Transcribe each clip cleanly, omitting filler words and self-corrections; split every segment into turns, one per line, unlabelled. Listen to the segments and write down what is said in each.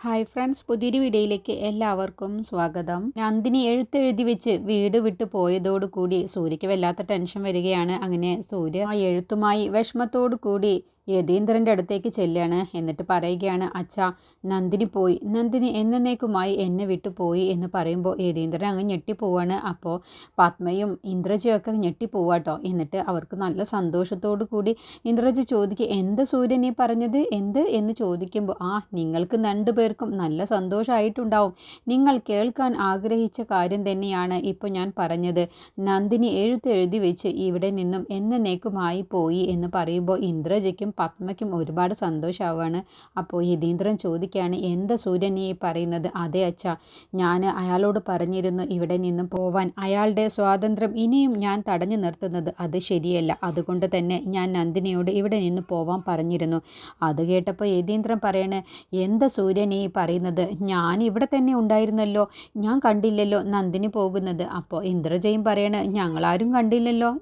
Hi friends, പുതിയൊരു വീഡിയോയിലേക്ക് എല്ലാവർക്കും സ്വാഗതം. നന്ദിനി എഴുത്തെഴുതി വെച്ച് വീട് വിട്ടു പോയതോടുകൂടി സൂര്യയ്ക്ക് വല്ലാത്ത ടെൻഷൻ വരികയാണ്. അങ്ങനെ സൂര്യ ആ എഴുത്തുമായി വിഷമത്തോടു കൂടി യതീന്ദ്രൻ്റെ അടുത്തേക്ക് ചെല്ലുകയാണ്. എന്നിട്ട് പറയുകയാണ്, അച്ഛാ, നന്ദിനി പോയി, നന്ദിനി എന്നേക്കുമായി എന്നെ വിട്ടു പോയി എന്ന് പറയുമ്പോൾ യതീന്ദ്രൻ അങ്ങ് ഞെട്ടിപ്പോവാണ്. അപ്പോൾ പത്മയും ഇന്ദ്രജിയൊക്കെ ഞെട്ടിപ്പോവാട്ടോ. എന്നിട്ട് അവർക്ക് നല്ല സന്തോഷത്തോടു കൂടി ഇന്ദ്രജി ചോദിക്കുക, എന്ത് സൂര്യൻ ഈ പറഞ്ഞത്, എന്ത് എന്ന് ചോദിക്കുമ്പോൾ, നിങ്ങൾക്ക് രണ്ടുപേർക്കും നല്ല സന്തോഷമായിട്ടുണ്ടാവും. നിങ്ങൾ കേൾക്കാൻ ആഗ്രഹിച്ച കാര്യം തന്നെയാണ് ഇപ്പോൾ ഞാൻ പറഞ്ഞത്. നന്ദിനി എഴുതി വെച്ച് ഇവിടെ നിന്നും എന്നേക്കുമായി പോയി എന്ന് പറയുമ്പോൾ ഇന്ദ്രജിക്കും പത്മയ്ക്കും ഒരുപാട് സന്തോഷമാവുകയാണ്. അപ്പോൾ യതീന്ദ്രൻ ചോദിക്കുകയാണ്, എന്താ സൂര്യൻ ഈ പറയുന്നത്? അതെ അച്ഛാ, ഞാൻ അയാളോട് പറഞ്ഞിരുന്നു ഇവിടെ നിന്നും പോവാൻ. അയാളുടെ സ്വാതന്ത്ര്യം ഇനിയും ഞാൻ തടഞ്ഞു നിർത്തുന്നത് അത് ശരിയല്ല. അതുകൊണ്ട് തന്നെ ഞാൻ നന്ദിനിയോട് ഇവിടെ നിന്ന് പോവാൻ പറഞ്ഞിരുന്നു. അത് കേട്ടപ്പോൾ യതീന്ദ്രൻ പറയണേ, എന്താ സൂര്യൻ ഈ പറയുന്നത്? ഞാൻ ഇവിടെ തന്നെ ഉണ്ടായിരുന്നല്ലോ, ഞാൻ കണ്ടില്ലല്ലോ നന്ദിനി പോകുന്നത്. അപ്പോൾ ഇന്ദ്രജയും പറയണേ, ഞങ്ങളാരും കണ്ടില്ലല്ലോ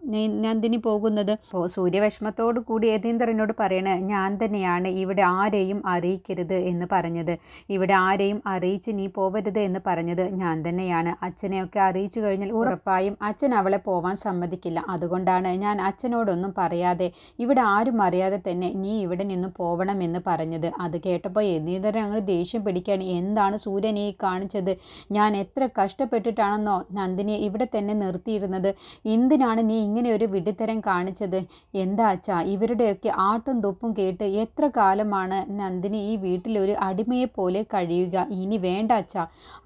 നന്ദിനി പോകുന്നത്. അപ്പോൾ സൂര്യ വിഷമത്തോടു കൂടി യതീന്ദ്രനോട് പറയണേ, ഞാൻ തന്നെയാണ് ഇവിടെ ആരെയും അറിയിക്കരുത് എന്ന് പറഞ്ഞത്. ഇവിടെ ആരെയും അറിയിച്ച് നീ പോവരുത് എന്ന് പറഞ്ഞത് ഞാൻ തന്നെയാണ്. അച്ഛനെയൊക്കെ അറിയിച്ചു കഴിഞ്ഞാൽ ഉറപ്പായും അച്ഛൻ അവളെ പോവാൻ സമ്മതിക്കില്ല. അതുകൊണ്ടാണ് ഞാൻ അച്ഛനോടൊന്നും പറയാതെ ഇവിടെ ആരും അറിയാതെ തന്നെ നീ ഇവിടെ നിന്ന് പോവണമെന്ന് പറഞ്ഞത്. അത് കേട്ടപ്പോൾ യതീന്ദ്രൻ അങ്ങനെ ദേഷ്യം പിടിക്കുകയാണ്. എന്താണ് സൂര്യൻ ഈ കാണിച്ചത്? ഞാൻ എത്ര കഷ്ടപ്പെട്ടിട്ടാണെന്നോ നന്ദിനിയെ ഇവിടെ തന്നെ നിർത്തിയിരുന്നത്. എന്തിനാണ് നീ ഇങ്ങനെ ഒരു വിഡ്ഢിത്തരം കാണിച്ചത്? എന്താ അച്ഛാ, ഇവരുടെയൊക്കെ ആട്ടും തുപ്പും കേട്ട് എത്ര കാലമാണ് നന്ദിനി ഈ വീട്ടിലൊരു അടിമയെ പോലെ കഴിയുക? ഇനി വേണ്ട അച്ഛാ,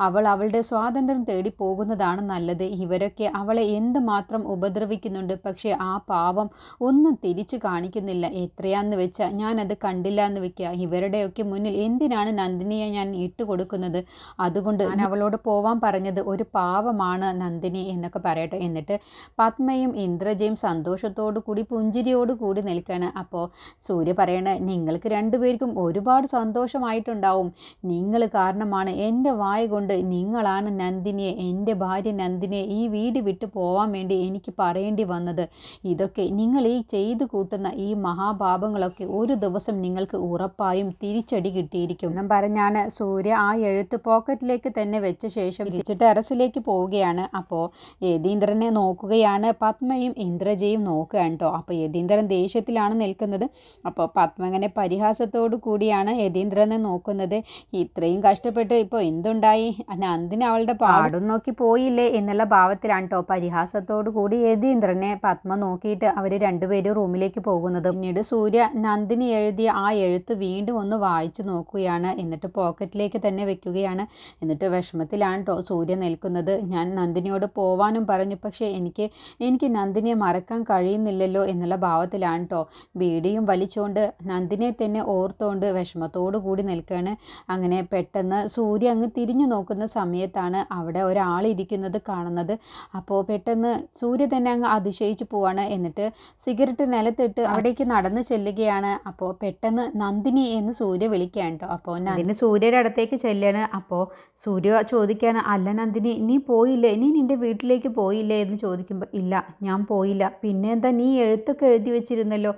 അവൾ അവളുടെ സ്വാതന്ത്ര്യം തേടി പോകുന്നതാണ് നല്ലത്. ഇവരൊക്കെ അവളെ എന്തുമാത്രം ഉപദ്രവിക്കുന്നുണ്ട്, പക്ഷേ ആ പാവം ഒന്നും തിരിച്ചു കാണിക്കുന്നില്ല. എത്രയാന്ന് വെച്ചാൽ ഞാനത് കണ്ടില്ല എന്ന് വെക്കുക. ഇവരുടെയൊക്കെ മുന്നിൽ എന്തിനാണ് നന്ദിനിയെ ഞാൻ ഇട്ടുകൊടുക്കുന്നത്? അതുകൊണ്ട് ഞാൻ അവളോട് പോവാൻ പറഞ്ഞത്. ഒരു പാവമാണ് നന്ദിനി എന്നൊക്കെ പറയട്ടെ. എന്നിട്ട് പത്മയും ഇന്ദ്രജയും സന്തോഷത്തോടു കൂടി പുഞ്ചിരിയോടു കൂടി നിൽക്കുകയാണ്. അപ്പോൾ സൂര്യ പറയണേ, നിങ്ങൾക്ക് രണ്ടുപേർക്കും ഒരുപാട് സന്തോഷമായിട്ടുണ്ടാവും. നിങ്ങൾ കാരണമാണ് എൻ്റെ വായ കൊണ്ട് നിങ്ങളാണ് നന്ദിനിയെ, എൻ്റെ ഭാര്യ നന്ദിനിയെ ഈ വീട് വിട്ടു പോവാൻ വേണ്ടി എനിക്ക് പറയേണ്ടി വന്നത്. ഇതൊക്കെ നിങ്ങൾ ഈ ചെയ്തു കൂട്ടുന്ന ഈ മഹാപാപങ്ങളൊക്കെ ഒരു ദിവസം നിങ്ങൾക്ക് ഉറപ്പായും തിരിച്ചടി കിട്ടിയിരിക്കും എന്നും പറഞ്ഞാണ് സൂര്യ ആ എഴുത്ത് പോക്കറ്റിലേക്ക് തന്നെ വെച്ച ശേഷം തിരിച്ച് ടെറസിലേക്ക് പോവുകയാണ്. അപ്പോൾ യതീന്ദ്രനെ നോക്കുകയാണ് പത്മയും ഇന്ദ്രജയും നോക്കുകയാണ് കേട്ടോ. അപ്പോൾ യതീന്ദ്രൻ ദേഷ്യത്തിലാണ് നിൽക്കുന്നത്. അപ്പോൾ പത്മ അങ്ങനെ പരിഹാസത്തോടു കൂടിയാണ് യതീന്ദ്രനെ നോക്കുന്നത്. ഇത്രയും കഷ്ടപ്പെട്ട് ഇപ്പോൾ എന്തുണ്ടായി? നന്ദിനി അവളുടെ പാടും നോക്കി പോയില്ലേ എന്നുള്ള ഭാവത്തിലാണ് കേട്ടോ പരിഹാസത്തോടു കൂടി യതീന്ദ്രനെ പത്മ നോക്കിയിട്ട് അവർ രണ്ടുപേരും റൂമിലേക്ക് പോകുന്നത്. പിന്നീട് സൂര്യ നന്ദിനി എഴുതിയ ആ എഴുത്ത് വീണ്ടും ഒന്ന് വായിച്ചു നോക്കുകയാണ്. എന്നിട്ട് പോക്കറ്റിലേക്ക് തന്നെ വെക്കുകയാണ്. എന്നിട്ട് വിഷമത്തിലാണ് കേട്ടോ സൂര്യ നിൽക്കുന്നത്. ഞാൻ നന്ദിനിയോട് പോവാനും പറഞ്ഞു, പക്ഷേ എനിക്ക് നന്ദിനിയെ മറക്കാൻ കഴിയുന്നില്ലല്ലോ എന്നുള്ള ഭാവത്തിലാണ് കേട്ടോ ബീഡിയും വലിച്ചുകൊണ്ട് നന്ദിനിയെ തന്നെ ഓർത്തുകൊണ്ട് വിഷമത്തോടു കൂടി നിൽക്കുകയാണ്. അങ്ങനെ പെട്ടെന്ന് സൂര്യ അങ്ങ് തിരിഞ്ഞു നോക്കുന്ന സമയത്താണ് അവിടെ ഒരാളിരിക്കുന്നത് കാണുന്നത്. അപ്പോൾ പെട്ടെന്ന് സൂര്യ തന്നെ അങ്ങ് അതിശയിച്ചു പോവാണ്. എന്നിട്ട് സിഗരറ്റ് നിലത്തിട്ട് അവിടേക്ക് നടന്നു ചെല്ലുകയാണ്. അപ്പോൾ പെട്ടെന്ന് നന്ദിനി എന്ന് സൂര്യ വിളിക്കുകയാണ് കേട്ടോ. അപ്പോൾ നന്ദിനി സൂര്യയുടെ അടുത്തേക്ക് ചെല്ലുകയാണ്. അപ്പോൾ സൂര്യ ചോദിക്കുകയാണ്, അല്ല നന്ദിനി, നീ പോയില്ലേ, നീ നിൻ്റെ വീട്ടിലേക്ക് പോയില്ലേ എന്ന് ചോദിക്കുമ്പോൾ, ഇല്ല ഞാൻ പോയില്ല. പിന്നെ എന്താ, നീ എഴുത്തൊക്കെ എഴുതി വെച്ചിരുന്നല്ലോ?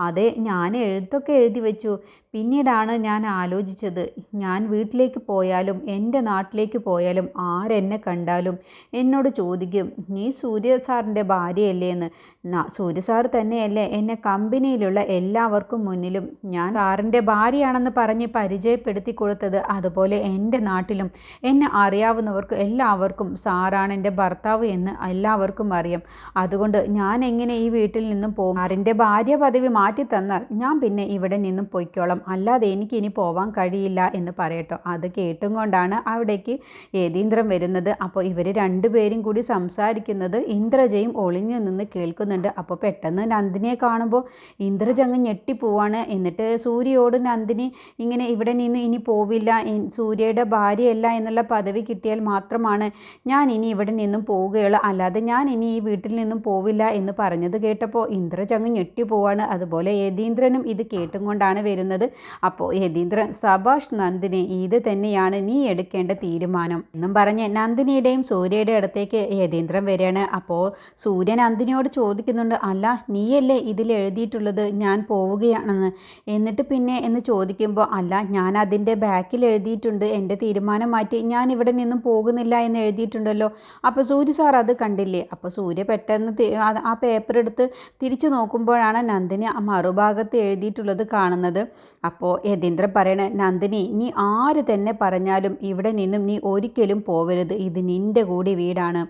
അതെ, ഞാൻ എഴുത്തൊക്കെ എഴുതി വെച്ചു. പിന്നീടാണ് ഞാൻ ആലോചിച്ചത്, ഞാൻ വീട്ടിലേക്ക് പോയാലും എൻ്റെ നാട്ടിലേക്ക് പോയാലും ആരെന്നെ കണ്ടാലും എന്നോട് ചോദിക്കും, നീ സൂര്യ സാറിൻ്റെ ഭാര്യയല്ലേ എന്ന്. സൂര്യ സാർ തന്നെയല്ലേ എന്നെ കമ്പനിയിലുള്ള എല്ലാവർക്കും മുന്നിലും ഞാൻ സാറിൻ്റെ ഭാര്യയാണെന്ന് പറഞ്ഞ് പരിചയപ്പെടുത്തി കൊടുത്തത്. അതുപോലെ എൻ്റെ നാട്ടിലും എന്നെ അറിയാവുന്നവർക്ക് എല്ലാവർക്കും സാറാണ് എൻ്റെ ഭർത്താവ് എന്ന് എല്ലാവർക്കും അറിയാം. അതുകൊണ്ട് ഞാൻ എങ്ങനെ ഈ വീട്ടിൽ നിന്നും പോകും? സാറിൻ്റെ ഭാര്യ പദവി മാറ്റി തന്നാൽ ഞാൻ പിന്നെ ഇവിടെ നിന്നും പൊയ്ക്കോളാം, അല്ലാതെ എനിക്ക് ഇനി പോവാൻ കഴിയില്ല എന്ന് പറയട്ടോ. അത് കേട്ടും കൊണ്ടാണ് അവിടേക്ക് യതീന്ദ്രൻ വരുന്നത്. അപ്പോൾ ഇവർ രണ്ടുപേരും കൂടി സംസാരിക്കുന്നത് ഇന്ദ്രജയും ഒളിഞ്ഞു നിന്ന് കേൾക്കുന്നുണ്ട്. അപ്പോൾ പെട്ടെന്ന് നന്ദിനിയെ കാണുമ്പോൾ ഇന്ദ്രജ അങ്ങ് ഞെട്ടിപ്പോവാണ്. എന്നിട്ട് സൂര്യയോട് നന്ദിനി ഇങ്ങനെ ഇവിടെ നിന്ന് ഇനി പോവില്ല, സൂര്യയുടെ ഭാര്യയല്ല എന്നുള്ള പദവി കിട്ടിയാൽ മാത്രമാണ് ഞാൻ ഇനി ഇവിടെ നിന്നും പോവുകയുള്ളൂ, അല്ലാതെ ഞാൻ ഇനി ഈ വീട്ടിൽ നിന്നും പോവില്ല എന്ന് പറഞ്ഞത് കേട്ടപ്പോൾ ഇന്ദ്രജ അങ്ങ് ഞെട്ടിപ്പോവാണ്. അതുപോലെ യതീന്ദ്രനും ഇത് കേട്ടും കൊണ്ടാണ് വരുന്നത്. അപ്പോൾ യതീന്ദ്രൻ സബാഷ് നന്ദിനി, ഇത് തന്നെയാണ് നീ എടുക്കേണ്ട തീരുമാനം എന്നും പറഞ്ഞ് നന്ദിനിയുടെയും സൂര്യയുടെ അടുത്തേക്ക് യതീന്ദ്രൻ വരികയാണ്. അപ്പോൾ സൂര്യ നന്ദിനിയോട് ചോദിക്കുന്നുണ്ട്, അല്ല നീയല്ലേ ഇതിൽ എഴുതിയിട്ടുള്ളത് ഞാൻ പോവുകയാണെന്ന്, എന്നിട്ട് പിന്നെ എന്ന് ചോദിക്കുമ്പോൾ അല്ല ഞാൻ അതിൻ്റെ ബാക്കിൽ എഴുതിയിട്ടുണ്ട് എൻ്റെ തീരുമാനം മാറ്റി ഞാൻ ഇവിടെ നിന്നും പോകുന്നില്ല എന്ന് എഴുതിയിട്ടുണ്ടല്ലോ. അപ്പോൾ സൂര്യ സാർ അത് കണ്ടില്ലേ? അപ്പോൾ സൂര്യ പെട്ടെന്ന് ആ പേപ്പർ എടുത്ത് തിരിച്ചു നോക്കുമ്പോഴാണ് നന്ദിനി ആ മറുഭാഗത്ത് എഴുതിയിട്ടുള്ളത് കാണുന്നത്. അപ്പോൾ യതീന്ദ്രൻ പറയണേ, നന്ദിനി നീ ആര് തന്നെ പറഞ്ഞാലും ഇവിടെ നിന്നും നീ ഒരിക്കലും പോവരുത്, ഇത് നിൻ്റെ കൂടി വീടാണ്,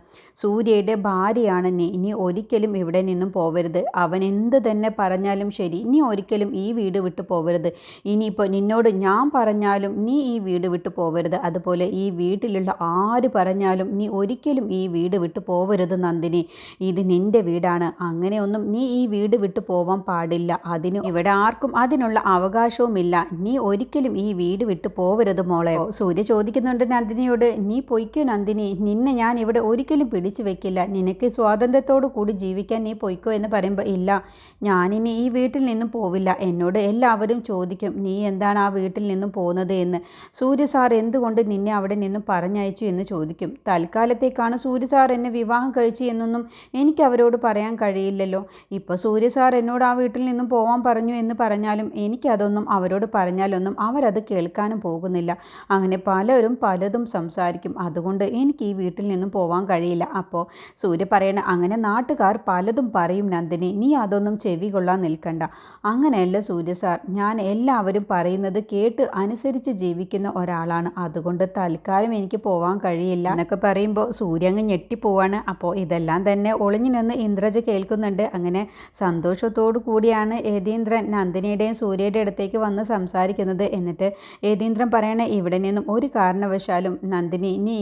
സൂര്യയുടെ ഭാര്യയാണ് നീ ഒരിക്കലും ഇവിടെ നിന്നും പോവരുത്. അവൻ എന്ത് തന്നെ പറഞ്ഞാലും ശരി, നീ ഒരിക്കലും ഈ വീട് വിട്ടു പോവരുത്. ഇനിയിപ്പോൾ നിന്നോട് ഞാൻ പറഞ്ഞാലും നീ ഈ വീട് വിട്ടു പോവരുത്, അതുപോലെ ഈ വീട്ടിലുള്ള ആര് പറഞ്ഞാലും നീ ഒരിക്കലും ഈ വീട് വിട്ടു പോവരുത് നന്ദിനി, ഇത് നിൻ്റെ വീടാണ്, അങ്ങനെയൊന്നും നീ ഈ വീട് വിട്ടു പോവാൻ പാടില്ല, അതിന് ഇവിടെ ആർക്കും അതിനുള്ള അവകാശവുമില്ല, നീ ഒരിക്കലും ഈ വീട് വിട്ടു പോവരുത് മോളെ. സൂര്യ ചോദിക്കുന്നുണ്ട് നന്ദിനിയോട്, നീ പൊയ്ക്കോ നന്ദിനി, നിന്നെ ഞാൻ ഇവിടെ ഒരിക്കലും പിടിച്ചു വെക്കില്ല, നിനക്ക് സ്വാതന്ത്ര്യത്തോടു കൂടി ജീവിക്കാൻ നീ പൊയ്ക്കോ എന്ന് പറയുമ്പോൾ ഇല്ല, ഞാനിനി ഈ വീട്ടിൽ നിന്നും പോവില്ല, എന്നോട് എല്ലാവരും ചോദിക്കും നീ എന്താണ് ആ വീട്ടിൽ നിന്നും പോകുന്നത് എന്ന്, സൂര്യ സാർ എന്തുകൊണ്ട് നിന്നെ അവിടെ നിന്നും പറഞ്ഞയച്ചു എന്ന് ചോദിക്കും. തൽക്കാലത്തേക്കാണ് സൂര്യ സാർ എന്നെ വിവാഹം കഴിച്ചു എന്നൊന്നും എനിക്ക് അവരോട് പറയാൻ കഴിയില്ലല്ലോ. ഇപ്പോൾ സൂര്യ സാർ എന്നോട് ആ വീട്ടിൽ നിന്നും പോവാൻ പറഞ്ഞു എന്ന് പറഞ്ഞാലും എനിക്കതൊന്നും അവരോട് പറഞ്ഞാലൊന്നും അവരത് കേൾക്കാനും പോകുന്നില്ല. അങ്ങനെ പലരും പലതും സംസാരിക്കും, അതുകൊണ്ട് എനിക്ക് ഈ വീട്ടിൽ നിന്നും പോവാൻ കഴിയില്ല. അപ്പോൾ സൂര്യ പറയണ, അങ്ങനെ നാട്ടുകാർ പലതും പറയും നന്ദിനി, നീ അതൊന്നും ചെവി കൊള്ളാൻ നിൽക്കണ്ട. അങ്ങനെയല്ല സൂര്യ സാർ, ഞാൻ എല്ലാവരും പറയുന്നത് കേട്ട് അനുസരിച്ച് ജീവിക്കുന്ന ഒരാളാണ്, അതുകൊണ്ട് തൽക്കാലം എനിക്ക് പോവാൻ കഴിയില്ല എന്നൊക്കെ പറയുമ്പോൾ സൂര്യ അങ്ങ് ഞെട്ടിപ്പോവാണ്. അപ്പോൾ ഇതെല്ലാം തന്നെ ഒളിഞ്ഞു നിന്ന് ഇന്ദ്രജ കേൾക്കുന്നുണ്ട്. അങ്ങനെ സന്തോഷത്തോടു കൂടിയാണ് യതീന്ദ്രൻ നന്ദിനിയുടെയും സൂര്യയുടെ അടുത്തേക്ക് വന്ന് സംസാരിക്കുന്നത്. എന്നിട്ട് യതീന്ദ്രൻ പറയണേ, ഇവിടെ നിന്നും ഒരു കാരണവശാലും നന്ദിനി നീ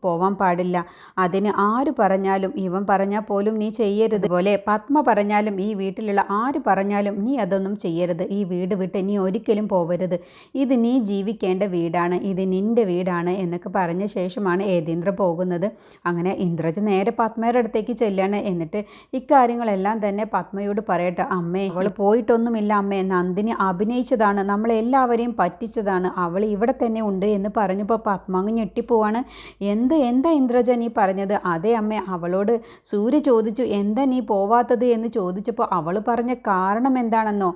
പോവാൻ പാടില്ല, അതിന് ആര് പറഞ്ഞാലും ഇവൻ പറഞ്ഞാൽ പോലും നീ ചെയ്യരുത്, അതുപോലെ പത്മ പറഞ്ഞാലും ഈ വീട്ടിലുള്ള ആര് പറഞ്ഞാലും നീ അതൊന്നും ചെയ്യരുത്, ഈ വീട് വിട്ട് നീ ഒരിക്കലും പോവരുത്, ഇത് നീ ജീവിക്കേണ്ട വീടാണ്, ഇത് നിൻ്റെ വീടാണ് എന്നൊക്കെ പറഞ്ഞ ശേഷമാണ് യതീന്ദ്രൻ പോകുന്നത്. അങ്ങനെ ഇന്ദ്രജ് നേരെ പത്മയുടെ അടുത്തേക്ക് ചെല്ലാണ്. എന്നിട്ട് ഇക്കാര്യങ്ങളെല്ലാം തന്നെ പത്മയോട് പറയട്ടെ, അമ്മേ അവൾ പോയിട്ടൊന്നുമില്ല അമ്മേ, നന്ദിനി അഭിനയിച്ചതാണ്, നമ്മളെല്ലാവരെയും പറ്റിച്ചതാണ്, അവൾ ഇവിടെ തന്നെ ഉണ്ട് എന്ന് പറഞ്ഞപ്പോൾ പത്മ അങ്ങ് ഞെട്ടിപ്പോവാണ്. എന്താ ഇന്ദ്രജ നീ പറഞ്ഞത്? അതെ അമ്മേ, അവളോട് സൂര്യ ചോദിച്ചു എന്താ നീ പോവാത്തത് എന്ന് ചോദിച്ചപ്പോൾ അവൾ പറഞ്ഞ കാരണം എന്താണെന്നോ,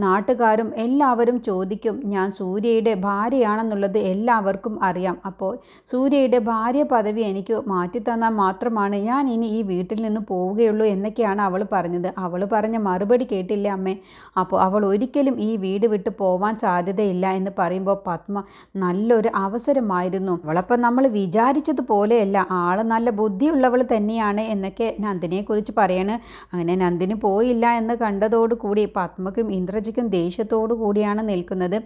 നാട്ടുകാരും എല്ലാവരും ചോദിക്കും ഞാൻ സൂര്യയുടെ ഭാര്യയാണെന്നുള്ളത് എല്ലാവർക്കും അറിയാം, അപ്പോൾ സൂര്യയുടെ ഭാര്യ പദവി എനിക്ക് മാറ്റിത്തന്നാൽ മാത്രമാണ് ഞാൻ ഇനി ഈ വീട്ടിൽ നിന്ന് പോവുകയുള്ളൂ എന്നൊക്കെയാണ് അവൾ പറഞ്ഞത്. അവൾ പറഞ്ഞ മറുപടി കേട്ടില്ല അമ്മേ, അപ്പോൾ അവൾ ഒരിക്കലും ഈ വീട് വിട്ട് പോവാൻ സാധ്യതയില്ല എന്ന് പറയുമ്പോൾ പത്മ, നല്ലൊരു അവസരമായിരുന്നു, അവളപ്പം നമ്മൾ വിചാരിച്ചതുപോലെയല്ല, ആൾ നല്ല ബുദ്ധിയുള്ളവൾ തന്നെയാണ് എന്നൊക്കെ നന്ദിനിയെക്കുറിച്ച് പറയാണ്. അങ്ങനെ നന്ദിനി പോയില്ല എന്ന് കണ്ടതോടുകൂടി പത്മക്കും ഇന്ദ്രജിക്കും ദേഷ്യത്തോടു കൂടിയാണ് നിൽക്കുന്നത്.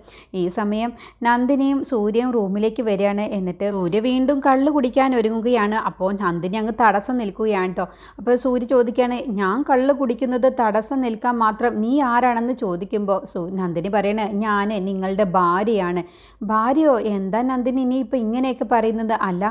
ഈ സമയം നന്ദിനിയും സൂര്യയും റൂമിലേക്ക് വരികയാണ്. എന്നിട്ട് സൂര്യ വീണ്ടും കള്ള് കുടിക്കാൻ ഒരുങ്ങുകയാണ്. അപ്പോൾ നന്ദിനി അങ്ങ് തടസ്സം നിൽക്കുകയാണ് കേട്ടോ. അപ്പോൾ സൂര്യ ചോദിക്കുകയാണ്, ഞാൻ കള്ള് കുടിക്കുന്നത് തടസ്സം നിൽക്കാൻ മാത്രം നീ ആരാണെന്ന് ചോദിക്കുമ്പോൾ നന്ദിനി പറയണ, ഞാൻ നിങ്ങളുടെ ഭാര്യയാണ്. ഭാര്യയോ? എന്താ നന്ദിനി നീ ഇപ്പോൾ ഇങ്ങനെയൊക്കെ പറയുന്നത്? അല്ല,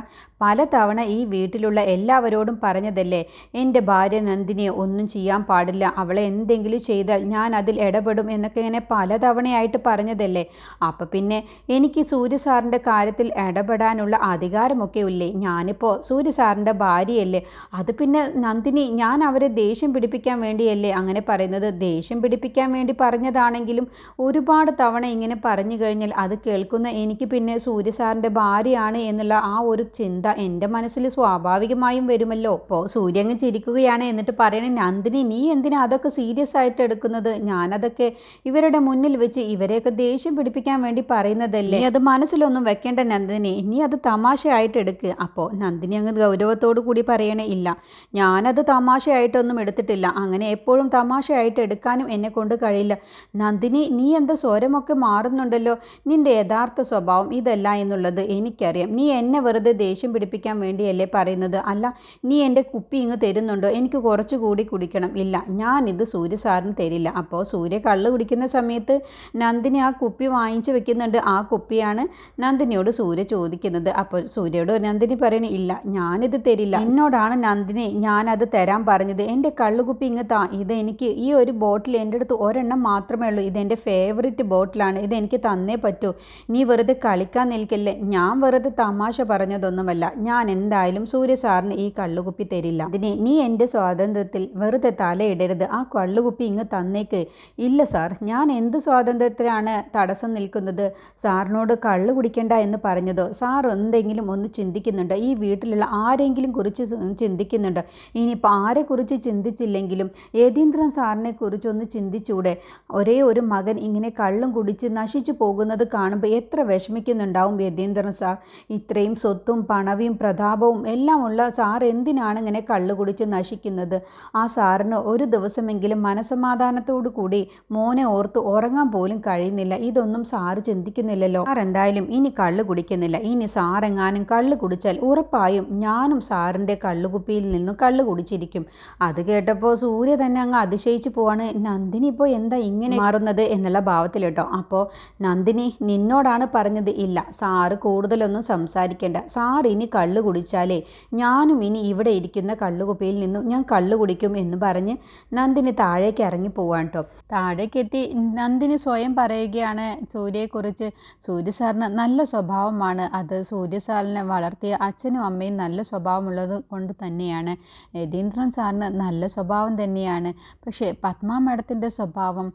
പലതവണ ഈ വീട്ടിലുള്ള എല്ലാവരോടും പറഞ്ഞതല്ലേ എൻ്റെ ഭാര്യ നന്ദിനിയെ ഒന്നും ചെയ്യാൻ പാടില്ല, അവളെ എന്തെങ്കിലും ചെയ്താൽ ഞാൻ അതിൽ ഇടപെടും എന്നൊക്കെ ഇങ്ങനെ പലതവണയായിട്ട് പറഞ്ഞതല്ലേ. അപ്പം പിന്നെ എനിക്ക് സൂര്യ സാറിൻ്റെ കാര്യത്തിൽ ഇടപെടാനുള്ള അധികാരമൊക്കെ ഇല്ലേ? ഞാനിപ്പോൾ സൂര്യ സാറിൻ്റെ ഭാര്യയല്ലേ. അത് പിന്നെ നന്ദിനി, ഞാൻ അവരെ ദേഷ്യം പിടിപ്പിക്കാൻ വേണ്ടിയല്ലേ അങ്ങനെ പറയുന്നത്? ദേഷ്യം പിടിപ്പിക്കാൻ വേണ്ടി പറഞ്ഞതാണെങ്കിലും ഒരുപാട് തവണ ഇങ്ങനെ പറഞ്ഞു കഴിഞ്ഞാൽ അത് കേൾക്കുന്ന എനിക്ക് പിന്നെ സൂര്യ സാറിൻ്റെ ഭാര്യയാണ് എന്നുള്ള ആ ഒരു ചിന്ത എൻ്റെ മനസ്സിൽ സ്വാഭാവികമായും വരുമല്ലോ. അപ്പോൾ സൂര്യ അങ്ങ് ചിരിക്കുകയാണ്. എന്നിട്ട് പറയണേ, നന്ദിനി നീ എന്തിനാ അതൊക്കെ സീരിയസ് ആയിട്ട് എടുക്കുന്നത്? ഞാനതൊക്കെ ഇവരുടെ മുന്നിൽ വെച്ച് ഇവരെയൊക്കെ ദേഷ്യം പിടിപ്പിക്കാൻ വേണ്ടി പറയുന്നതല്ലേ, അത് മനസ്സിലൊന്നും വെക്കേണ്ട നന്ദിനി, നീ അത് തമാശയായിട്ട് എടുക്കുക. അപ്പോൾ നന്ദിനി അങ്ങ് ഗൗരവത്തോടു കൂടി പറയണേ, ഇല്ല ഞാനത് തമാശയായിട്ടൊന്നും എടുത്തിട്ടില്ല, അങ്ങനെ എപ്പോഴും തമാശയായിട്ട് എടുക്കാനും എന്നെ കൊണ്ട് കഴിയില്ല. നന്ദിനി നീ എന്താ സ്വരമൊക്കെ മാറുന്നുണ്ടല്ലോ, നിന്റെ യഥാർത്ഥ സ്വഭാവം ഇതല്ല എന്നുള്ളത് എനിക്കറിയാം, നീ എന്നെ വെറുതെ ദേഷ്യം പിടിപ്പിക്കാൻ വേണ്ടിയല്ലേ പറയുന്നത്? അല്ല, നീ എൻ്റെ കുപ്പി ഇങ്ങ് തരുന്നുണ്ടോ? എനിക്ക് കുറച്ചുകൂടി കുടിക്കണം. ഇല്ല, ഞാനിത് സൂര്യ സാറിന് തരില്ല. അപ്പോൾ സൂര്യ കള്ള് കുടിക്കുന്ന സമയത്ത് നന്ദിനി ആ കുപ്പി വാങ്ങിച്ചു വെക്കുന്നുണ്ട്. ആ കുപ്പിയാണ് നന്ദിനിയോട് സൂര്യ ചോദിക്കുന്നത്. അപ്പോൾ സൂര്യയോട് നന്ദിനി പറയണേ, ഇല്ല ഞാനിത് തരില്ല, എന്നോടാണ് നന്ദിനി ഞാനത് തരാൻ പറഞ്ഞത്, എൻ്റെ കള്ളുകുപ്പി ഇങ്ങ് താ, ഇത് എനിക്ക് ഈ ഒരു ബോട്ടിൽ എൻ്റെ അടുത്ത് ഒരെണ്ണം മാത്രമേ ഉള്ളൂ, ഇതെൻ്റെ ഫേവറേറ്റ് ലിക്വിഡ് ബോട്ടിലാണ്, ഇത് എനിക്ക് തന്നേ പറ്റൂ. നീ വെറുതെ കളിക്കാൻ നിൽക്കില്ലേ. ഞാൻ വെറുതെ തമാശ പറഞ്ഞതൊന്നുമല്ല. ഞാൻ എന്തായാലും സൂര്യ സാറിന് ഈ കള്ളുകുപ്പി തരില്ല. അതിന് നീ എൻ്റെ സ്വാതന്ത്ര്യത്തിൽ വെറുതെ തലയിടരുത്. ആ കള്ളുകുപ്പി ഇങ്ങ് തന്നേക്ക്. ഇല്ല സാർ, ഞാൻ എന്ത് സ്വാതന്ത്ര്യത്തിലാണ് തടസ്സം നിൽക്കുന്നത്? സാറിനോട് കള്ളു കുടിക്കണ്ട എന്ന് പറഞ്ഞതോ? സാർ എന്തെങ്കിലും ഒന്ന് ചിന്തിക്കുന്നുണ്ടോ? ഈ വീട്ടിലുള്ള ആരെങ്കിലും കുറിച്ച് ചിന്തിക്കുന്നുണ്ടോ? ഇനിയിപ്പോൾ ആരെക്കുറിച്ച് ചിന്തിച്ചില്ലെങ്കിലും യതീന്ദ്രൻ സാറിനെ കുറിച്ചൊന്ന് ചിന്തിച്ചൂടെ? ഒരേ ഒരു മകൻ ഇങ്ങനെ കള്ളും കുടിച്ച് നശിച്ചു പോകുന്നത് കാണുമ്പോൾ എത്ര വിഷമിക്കുന്നുണ്ടാവും യതീന്ദ്രൻ സാർ. ഇത്രയും സ്വത്തും പണവും പ്രതാപവും എല്ലാം ഉള്ള സാർ എന്തിനാണ് ഇങ്ങനെ കള്ളു കുടിച്ച് നശിക്കുന്നത്? ആ സാറിന് ഒരു ദിവസമെങ്കിലും മനസമാധാനത്തോടു കൂടി മോനെ ഓർത്ത് ഉറങ്ങാൻ പോലും കഴിയുന്നില്ല. ഇതൊന്നും സാറ് ചിന്തിക്കുന്നില്ലല്ലോ. സാർ എന്തായാലും ഇനി കള്ളു കുടിക്കുന്നില്ല. ഇനി സാറെങ്ങാനും കള്ളു കുടിച്ചാൽ ഉറപ്പായും ഞാനും സാറിൻ്റെ കള്ളുകുപ്പിയിൽ നിന്നും കള്ളു കുടിച്ചിരിക്കും. അത് കേട്ടപ്പോൾ സൂര്യ തന്നെ അങ്ങ് അതിശയിച്ചു പോവാണ്. നന്ദിനി ഇപ്പോൾ എന്താ ഇങ്ങനെ മാറുന്നത് എന്നുള്ള ഭാവത്തിൽ കേട്ടോ. അപ്പോൾ നന്ദിനി, നിന്നോടാണ് പറഞ്ഞത്. ഇല്ല, സാറ് കൂടുതലൊന്നും സംസാരിക്കേണ്ട. സാർ ഇനി കള്ളു കുടിച്ചാലേ ഞാനും ഇനി ഇവിടെ ഇരിക്കുന്ന കള്ളുകുപ്പിയിൽ നിന്നും ഞാൻ കള്ളു കുടിക്കും എന്ന് പറഞ്ഞ് നന്ദിനി താഴേക്ക് ഇറങ്ങി പോവാൻ കേട്ടോ. താഴേക്കെത്തി നന്ദിനി സ്വയം പറയുകയാണ് സൂര്യയെക്കുറിച്ച്. സൂര്യ സാറിന് നല്ല സ്വഭാവമാണ്. അത് സൂര്യ സാറിനെ വളർത്തിയ അച്ഛനും അമ്മയും നല്ല സ്വഭാവമുള്ളത് കൊണ്ട് തന്നെയാണ്. യതീന്ദ്രൻ സാറിന് നല്ല സ്വഭാവം തന്നെയാണ്. പക്ഷേ പത്മ മാഡത്തിൻ്റെ സ്വഭാവം,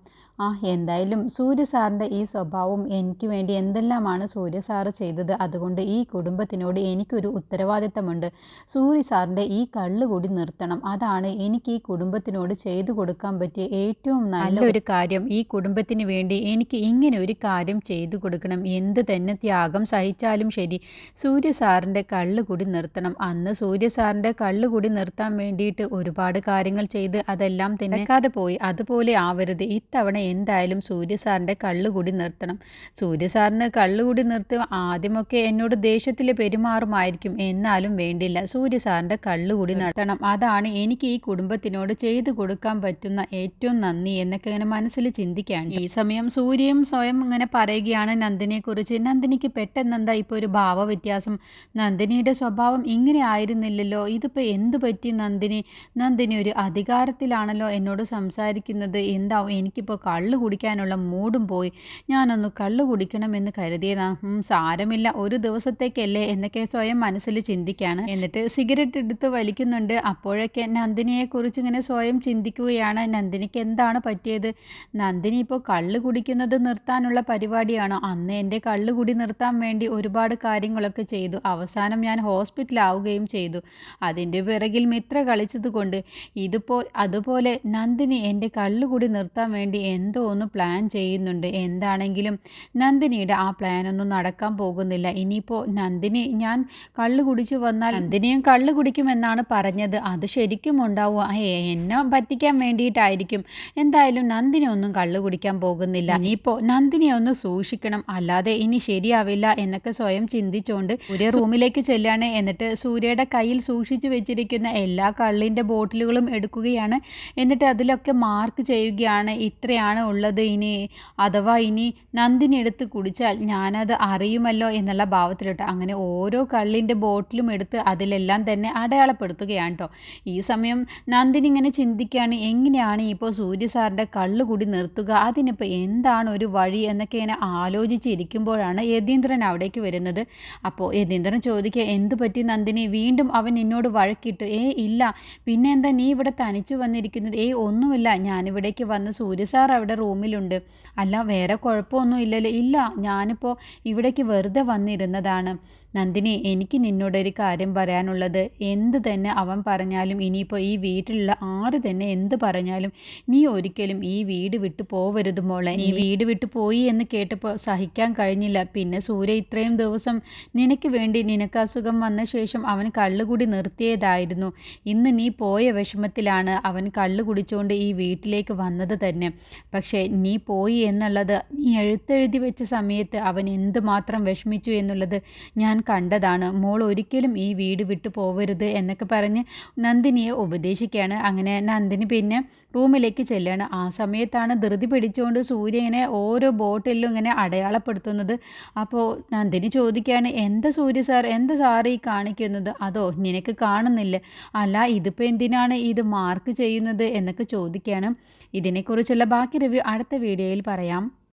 എന്തായാലും സൂര്യ സാറിൻ്റെ ഈ സ്വഭാവം എനിക്ക് വേണ്ടി എന്തെല്ലാമാണ് സൂര്യ സാറ് ചെയ്തത്. അതുകൊണ്ട് ഈ കുടുംബത്തിനോട് എനിക്കൊരു ഉത്തരവാദിത്തമുണ്ട്. സൂര്യ സാറിൻ്റെ ഈ കള്ളുകൂടി നിർത്തണം. അതാണ് എനിക്ക് ഈ കുടുംബത്തിനോട് ചെയ്തു കൊടുക്കാൻ പറ്റിയ ഏറ്റവും നല്ലൊരു കാര്യം. ഈ കുടുംബത്തിന് വേണ്ടി എനിക്ക് ഇങ്ങനെ ഒരു കാര്യം ചെയ്തു കൊടുക്കണം. എന്ത് തന്നെ ത്യാഗം സഹിച്ചാലും ശരി, സൂര്യ സാറിൻ്റെ കള്ളുകൂടി നിർത്തണം. അന്ന് സൂര്യ സാറിൻ്റെ കള്ളുകൂടി നിർത്താൻ വേണ്ടിയിട്ട് ഒരുപാട് കാര്യങ്ങൾ ചെയ്ത് അതെല്ലാം തിന്നക്കാതെ പോയി. അതുപോലെ ആവരുത് ഇത്തവണ. എന്തായാലും സൂര്യ സാറിൻ്റെ കള്ളുകൂടി നിർത്തണം. സൂര്യ സാറിന് കള്ളുകൂടി നിർത്തി ആദ്യമൊക്കെ എന്നോട് ദേഷ്യത്തിൽ പെരുമാറുമായിരിക്കും. എന്നാലും വേണ്ടില്ല, സൂര്യ സാറിൻ്റെ കള്ളുകൂടി നിർത്തണം. അതാണ് എനിക്ക് ഈ കുടുംബത്തിനോട് ചെയ്തു കൊടുക്കാൻ പറ്റുന്ന ഏറ്റവും നന്ദി എന്നൊക്കെ ഇങ്ങനെ മനസ്സിൽ ചിന്തിക്കുകയാണ്. ഈ സമയം സൂര്യയും സ്വയം ഇങ്ങനെ പറയുകയാണ് നന്ദിനിയെക്കുറിച്ച്. നന്ദിനിക്ക് പെട്ടെന്നെന്താ ഇപ്പോൾ ഒരു ഭാവ വ്യത്യാസം? നന്ദിനിയുടെ സ്വഭാവം ഇങ്ങനെ ആയിരുന്നില്ലല്ലോ. ഇതിപ്പോൾ എന്തു പറ്റി നന്ദിനി ഒരു അധികാരത്തിലാണല്ലോ എന്നോട് സംസാരിക്കുന്നത്. എന്താവും, എനിക്കിപ്പോൾ കള്ളു കുടിക്കാനുള്ള മൂടും പോയി. ഞാനൊന്ന് കള്ളു കുടിക്കണമെന്ന് കരുതിയതാ. സാരമില്ല, ഒരു ദിവസത്തേക്കല്ലേ എന്നൊക്കെ സ്വയം മനസ്സിൽ ചിന്തിക്കുകയാണ്. എന്നിട്ട് സിഗരറ്റ് എടുത്ത് വലിക്കുന്നുണ്ട്. അപ്പോഴൊക്കെ നന്ദിനിയെക്കുറിച്ച് ഇങ്ങനെ സ്വയം ചിന്തിക്കുകയാണ്. നന്ദിനിക്ക് എന്താണ് പറ്റിയത്? നന്ദിനി ഇപ്പോൾ കള്ളു കുടിക്കുന്നത് നിർത്താനുള്ള പരിപാടിയാണോ? അന്ന് എൻ്റെ കള്ളുകുടി നിർത്താൻ വേണ്ടി ഒരുപാട് കാര്യങ്ങളൊക്കെ ചെയ്തു. അവസാനം ഞാൻ ഹോസ്പിറ്റലാവുകയും ചെയ്തു. അതിൻ്റെ പിറകിൽ മിത്ര കളിച്ചതുകൊണ്ട്. ഇതിപ്പോൾ അതുപോലെ നന്ദിനി എൻ്റെ കള്ളുകുടി നിർത്താൻ വേണ്ടി എന്തോ ഒന്ന് പ്ലാൻ ചെയ്യുന്നുണ്ട്. എന്താണെങ്കിലും നന്ദിനിയുടെ ആ പ്ലാനൊന്നും നടക്കാൻ പോകുന്നില്ല. ഇനിയിപ്പോൾ നന്ദിനി ഞാൻ കള്ളു കുടിച്ചു വന്നാൽ നന്ദിനിയും കള്ളു കുടിക്കുമെന്നാണ് പറഞ്ഞത്. അത് ശരിക്കും ഉണ്ടാവും. എന്നെ പറ്റിക്കാൻ വേണ്ടിയിട്ടായിരിക്കും. എന്തായാലും നന്ദിനി ഒന്നും കള്ളു കുടിക്കാൻ പോകുന്നില്ല. ഇനിയിപ്പോൾ നന്ദിനിയെ ഒന്ന് സൂക്ഷിക്കണം, അല്ലാതെ ഇനി ശരിയാവില്ല എന്നൊക്കെ സ്വയം ചിന്തിച്ചുകൊണ്ട് സൂര്യ റൂമിലേക്ക് ചെല്ലാണ്. എന്നിട്ട് സൂര്യയുടെ കയ്യിൽ സൂക്ഷിച്ചു വെച്ചിരിക്കുന്ന എല്ലാ കള്ളിൻ്റെ ബോട്ടിലുകളും എടുക്കുകയാണ്. എന്നിട്ട് അതിലൊക്കെ മാർക്ക് ചെയ്യുകയാണ്. ഇത്രയാണ് ഉള്ളത്. അഥവാ ഇനി നന്ദിനി എടുത്ത് കുടിച്ചാൽ ഞാനത് അറിയുമല്ലോ എന്നുള്ള ഭാവത്തിലിട്ട് അങ്ങനെ ഓരോ കള്ളിൻ്റെ ബോട്ടിലും എടുത്ത് അതിലെല്ലാം തന്നെ അടയാളപ്പെടുത്തുകയാണ് കേട്ടോ. ഈ സമയം നന്ദിനി ഇങ്ങനെ ചിന്തിക്കുകയാണ്, എങ്ങനെയാണ് ഇപ്പോൾ സൂര്യ സാറിൻ്റെ കള്ളുകൂടി നിർത്തുക, അതിനിപ്പോൾ എന്താണ് ഒരു വഴി എന്നൊക്കെ ഇങ്ങനെ ആലോചിച്ചിരിക്കുമ്പോഴാണ് യതീന്ദ്രൻ അവിടേക്ക് വരുന്നത്. അപ്പോൾ യതീന്ദ്രൻ ചോദിക്കുക, എന്ത് പറ്റി നന്ദിനി? വീണ്ടും അവൻ എന്നോട് വഴക്കിട്ടു? ഇല്ല, പിന്നെ എന്താ നീ ഇവിടെ തനിച്ചു വന്നിരിക്കുന്നത്? ഒന്നുമില്ല, ഞാനിവിടേക്ക് വന്ന് സൂര്യ സാർ അവിടെ റൂമിലുണ്ട്. അല്ല, വേറെ കുഴപ്പമൊന്നും ഇല്ലല്ലോ? ഇല്ല, ഞാനിപ്പോൾ ഇവിടേക്ക് വെറുതെ വന്നിരുന്നതാണ്. നന്ദിനി, എനിക്ക് നിന്നോടൊരു കാര്യം പറയാനുള്ളത്. എന്ത് തന്നെ അവൻ പറഞ്ഞാലും, ഇനിയിപ്പോൾ ഈ വീട്ടിലുള്ള ആര് തന്നെ എന്ത് പറഞ്ഞാലും നീ ഒരിക്കലും ഈ വീട് വിട്ടു പോവരുത് മോളെ. നീ വീട് വിട്ടു പോയി എന്ന് കേട്ടപ്പോൾ സഹിക്കാൻ കഴിഞ്ഞില്ല. പിന്നെ സൂര്യ ഇത്രയും ദിവസം നിനക്ക് വേണ്ടി, നിനക്ക് അസുഖം വന്ന ശേഷം അവൻ കള്ളുകൂടി നിർത്തിയതായിരുന്നു. ഇന്ന് നീ പോയ വിഷമത്തിലാണ് അവൻ കള്ളു കുടിച്ചുകൊണ്ട് ഈ വീട്ടിലേക്ക് വന്നത് തന്നെ. പക്ഷേ നീ പോയി എന്നുള്ളത്, നീ എഴുത്തെഴുതി വെച്ച സമയത്ത് അവൻ എന്തുമാത്രം വിഷമിച്ചു എന്നുള്ളത് ഞാൻ കണ്ടതാണ്. മോൾ ഒരിക്കലും ഈ വീട് വിട്ടു പോവരുത് എന്നൊക്കെ പറഞ്ഞ് നന്ദിനിയെ ഉപദേശിക്കുകയാണ്. അങ്ങനെ നന്ദിനി പിന്നെ റൂമിലേക്ക് ചെല്ലുകയാണ്. ആ സമയത്താണ് ധൃതി പിടിച്ചുകൊണ്ട് സൂര്യ ഇങ്ങനെ ഓരോ ബോട്ടിലും ഇങ്ങനെ അടയാളപ്പെടുത്തുന്നത്. അപ്പോൾ നന്ദിനി ചോദിക്കുകയാണ്, എന്താ സൂര്യ സാർ, എന്താ സാർ ഈ കാണിക്കുന്നത്? അതോ നിനക്ക് കാണുന്നില്ല? അല്ല, ഇതിപ്പോൾ എന്തിനാണ് ഇത് മാർക്ക് ചെയ്യുന്നത് എന്നൊക്കെ ചോദിക്കുകയാണ്. ഇതിനെക്കുറിച്ചുള്ള ബാക്കി റിവ്യൂ അടുത്ത വീഡിയോയിൽ പറയാം.